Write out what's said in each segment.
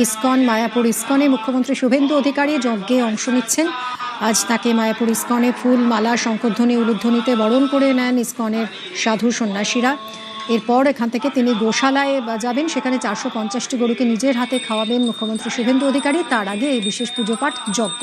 ISKCON Mayapur ইসকনে মুখ্যমন্ত্রী শুভেন্দু অধিকারী যজ্ঞে অংশ নিচ্ছেন। আজ তাকে মায়াপুর ইসকনে ফুল মালা শঙ্খধ্বনি উলুধ্বনিতে বরণ করে নেন ইসকনের সাধু সন্ন্যাসীরা। এরপর এখান থেকে তিনি গোশালায় যাবেন, সেখানে 450টি গরুকে নিজের হাতে খাওয়াবেন মুখ্যমন্ত্রী শুভেন্দু অধিকারী। তার আগে এই বিশেষ পুজো পাঠ যজ্ঞ।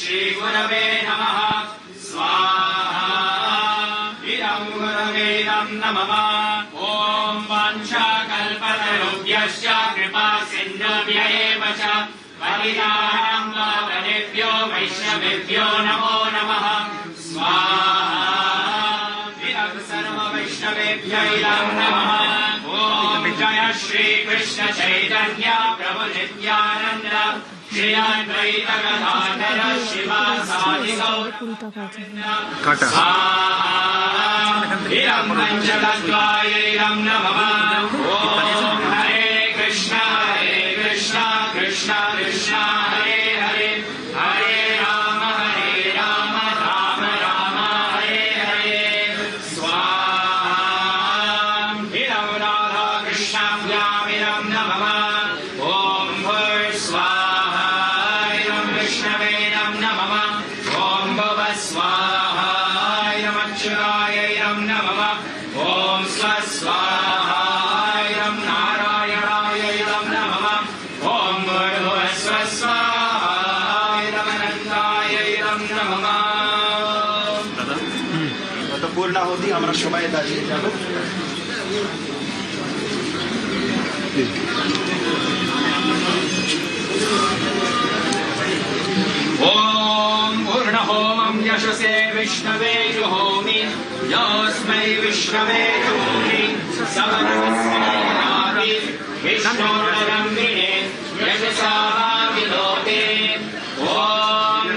श्री गुरवे नमः स्वाहा इदं गुरवे नमः ॐ वाञ्छाकल्पतरुभ्यश्च कृपा सिन्धुभ्य एव च पतितानां पावनेभ्यो वैष्णवेभ्यो नमो नमः स्वाहा इदं सर्ववैष्णवेभ्य इदं नमः ॐ जय श्री कृष्ण चैतन्य प्रभु नित्यानन्द श्री अद्वैत गदाधर शिवासादि गौर इदं पञ्चतत्त्वायै नमः ॐ हरे कृष्ण कृष्ण कृष्ण हरे हरे हरे राम राम राम हरे हरे स्वाहा इदं राधा कृष्णाभ्यामिदं नमः ॐ भूर्स्वाहा इदं विष्णवे नमः ॐ भुवस्वाहा इदं अच्युतायै नमः ॐ स्वस्वाहा इदं नारायणायै नमः ॐ भूर्भुवस्वस्वाहा इदं अनन्तायै नमः। তো পূর্ণাহুতি আমরা সবাই দাঁড়িয়ে যাব। ॐ पूर्णहोमं यशसे विष्णवे जुहोमि यस्मै विष्णवे जुहोमि समर्पयामि नाति विष्णोर्नरम्बिणे यशसा विलोके। ॐ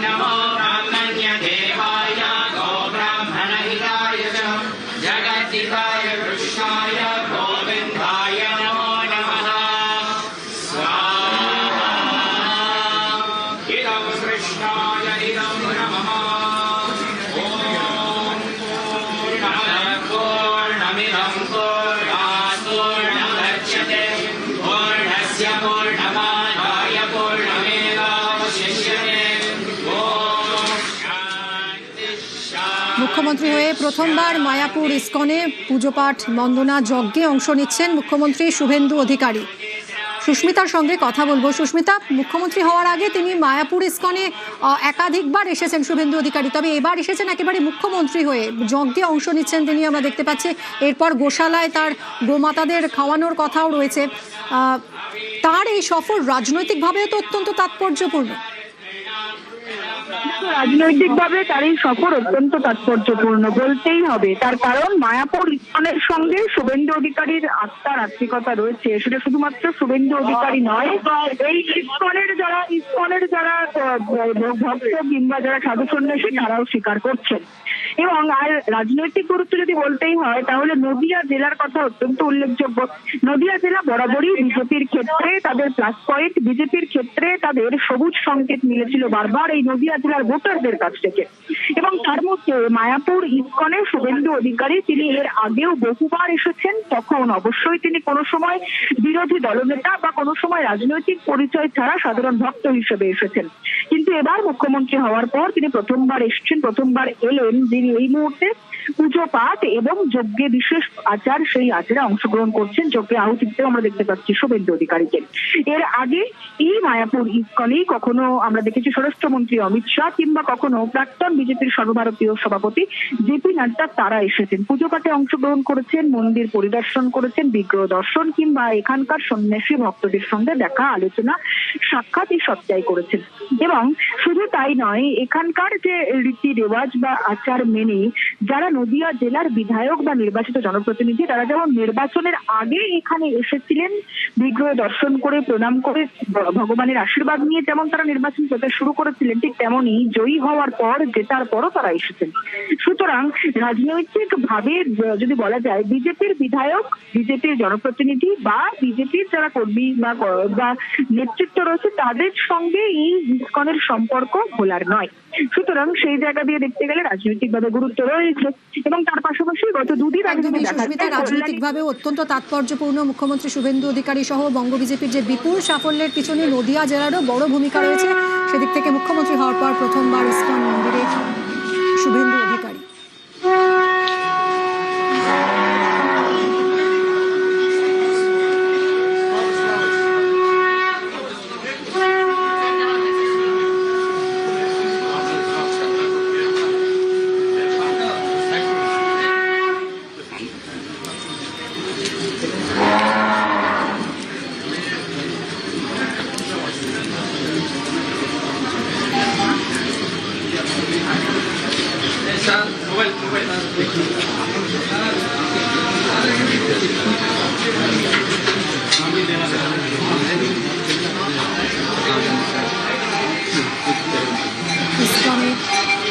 नमो ब्राह्मण्य देवाय गो ब्राह्मणहिताय च जगद्धिताय कृष्णाय गोविन्दाय नमो नमः स्वाहा इदं कृष्णाय इदं नमः ॐ पूर्णमिदं पूर्णात् पूर्णमुदच्यते पूर्णस्य पूर्णमादाय पूर्णमेवावशिष्यते। মুখ্যমন্ত্রী হয়ে প্রথমবার মায়াপুর ইসকনে পুজো পাঠ বন্দনা যজ্ঞে অংশ নিচ্ছেন মুখ্যমন্ত্রী শুভেন্দু অধিকারী। সুস্মিতার সঙ্গে কথা বলবো। সুস্মিতা, মুখ্যমন্ত্রী হওয়ার আগে তিনি মায়াপুর ইসকনে একাধিকবার এসেছেন শুভেন্দু অধিকারী, তবে এবার এসেছেন একেবারে মুখ্যমন্ত্রী হয়ে, যজ্ঞে অংশ নিচ্ছেন তিনি, আমরা দেখতে পাচ্ছি। এরপর গোশালায় তার গোমাতাদের খাওয়ানোর কথাও রয়েছে। তার এই সফর রাজনৈতিকভাবেও তো অত্যন্ত তাৎপর্যপূর্ণ। রাজনৈতিকভাবে তার এই সফর অত্যন্ত তাৎপর্যপূর্ণ বলতেই হবে, তার কারণ মায়াপুর ইস্কনের সঙ্গে শুভেন্দু অধিকারীর আত্মার আত্মিকতা রয়েছে। সেটা শুধুমাত্র শুভেন্দু অধিকারী নয়, এই ইস্কনের যারা ভক্ত কিংবা যারা সাধু সন্ন্যাসী তারাও স্বীকার করছেন। এবং আর রাজনৈতিক গুরুত্ব যদি বলতেই হয় তাহলে নদিয়া জেলার কথা অত্যন্ত উল্লেখযোগ্য। নদিয়া জেলা বরাবরই বিজেপির ক্ষেত্রে তাদের প্লাস পয়েন্ট, বিজেপির ক্ষেত্রে তাদের সবুজ সংকেত মিলেছিল বারবার এই নদিয়া জেলার ভোটারদের কাছ থেকে। এবং তার মধ্যে মায়াপুর ইস্কনে শুভেন্দু অধিকারী তিনি এর আগেও বহুবার এসেছেন, তখন অবশ্যই তিনি কোনো সময় বিরোধী দলনেতা বা কোনো সময় রাজনৈতিক পরিচয় ছাড়া সাধারণ ভক্ত হিসেবে এসেছেন। কিন্তু এবার মুখ্যমন্ত্রী হওয়ার পর তিনি প্রথমবার এসেছেন, প্রথমবার এলেন যিনি এই মুহূর্তে পুজো পাঠ এবং যজ্ঞে বিশেষ আচার, সেই আচারে অংশগ্রহণ করছেন। যজ্ঞে আহুতিতে আমরা দেখতে পাচ্ছি শুভেন্দু অধিকারীকে। এর আগে এই মায়াপুর ইস্কনেই কখনো আমরা দেখেছি স্বরাষ্ট্রমন্ত্রী অমিত শাহ কিংবা কখনো প্রাক্তন বিজেপির সর্বভারতীয় সভাপতি জেপি নাড্ডা তারা এসেছেন, পুজো পাঠে অংশগ্রহণ করেছেন, মন্দির পরিদর্শন করেছেন, বিগ্রহ দর্শন কিংবা এখানকার সন্ন্যাসী ভক্তদের সঙ্গে দেখা, আলোচনা, সাক্ষাৎ এই সবটাই করেছেন। এবং শুধু তাই নয়, এখানকার যে রীতি রেওয়াজ বা আচার মেনে যারা নদিয়া জেলার বিধায়ক বা নির্বাচিত জনপ্রতিনিধি তারা যেমন নির্বাচনের আগে এখানে এসেছিলেন বিগ্রহ দর্শন করে প্রণাম করে ভগবানের আশীর্বাদ নিয়ে যেমন তারা নির্বাচন প্রচার শুরু করেছিলেন, ঠিক তেমনই জয়ী হওয়ার পর জেতার পরও তারা এসেছেন। সুতরাং রাজনৈতিক ভাবে যদি বলা যায় বিজেপির বিধায়ক, বিজেপির জনপ্রতিনিধি বা বিজেপির যারা কর্মী বা নেতৃত্ব রয়েছে তাদের সঙ্গে এই ইস্কনের সম্পর্ক ভোলার নয়। সুতরাং সেই জায়গা দিয়ে দেখতে গেলে রাজনৈতিকভাবে গুরুত্ব রয়েছে। এবং তার পাশাপাশি গত দুদিন আগে রাজনৈতিকভাবে অত্যন্ত তাৎপর্যপূর্ণ মুখ্যমন্ত্রী শুভেন্দু অধিকারী সহ বঙ্গ বিজেপির যে বিপুল সাফল্যের পিছনে নদিয়া জেলারও বড় ভূমিকা রয়েছে। সেদিক থেকে মুখ্যমন্ত্রী হওয়ার পর প্রথমবার ইস্কন মন্দিরে শুভেন্দু অধিকারী।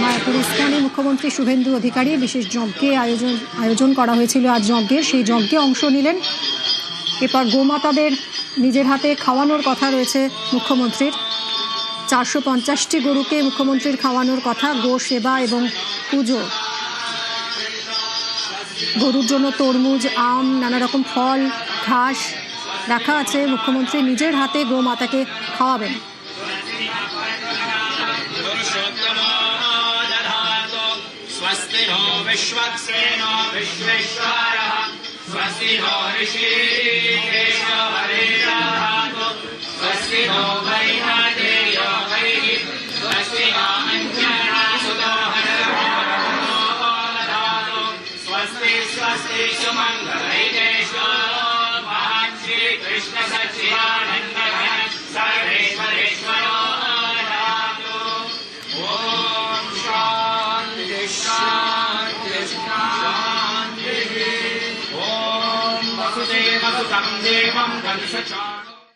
মায়াপুর ইস্কনে মুখ্যমন্ত্রী শুভেন্দু অধিকারী বিশেষ যজ্ঞে আয়োজন করা হয়েছিল আজ যজ্ঞের, সেই যজ্ঞে অংশ নিলেন। এরপর গোমাতাদের নিজের হাতে খাওয়ানোর কথা রয়েছে মুখ্যমন্ত্রীর। 450টি গরুকে মুখ্যমন্ত্রীর খাওয়ানোর কথা। গো সেবা এবং পুজো, গরুর জন্য তরমুজ, আম, নানা রকম ফল, ঘাস রাখা আছে। মুখ্যমন্ত্রী নিজের হাতে গোমাতাকে খাওয়াবেন। स्वस्ति नो विश्वक्सेनो विश्वेश्वरः स्वस्ति नो ऋषिकेशो हरिर्दधातु स्वस्ति नो वैनादेयो हरिः स्वस्ति नो अञ्जनासुतो हरिर्दधातु स्वस्ति स्वस्ति सुमङ्गलैतेषो महान् Shrikrishna सच्चिदानन्दः सर्वेश्वरेश्वरो Om Vasudeva Sudam Devam Ganesha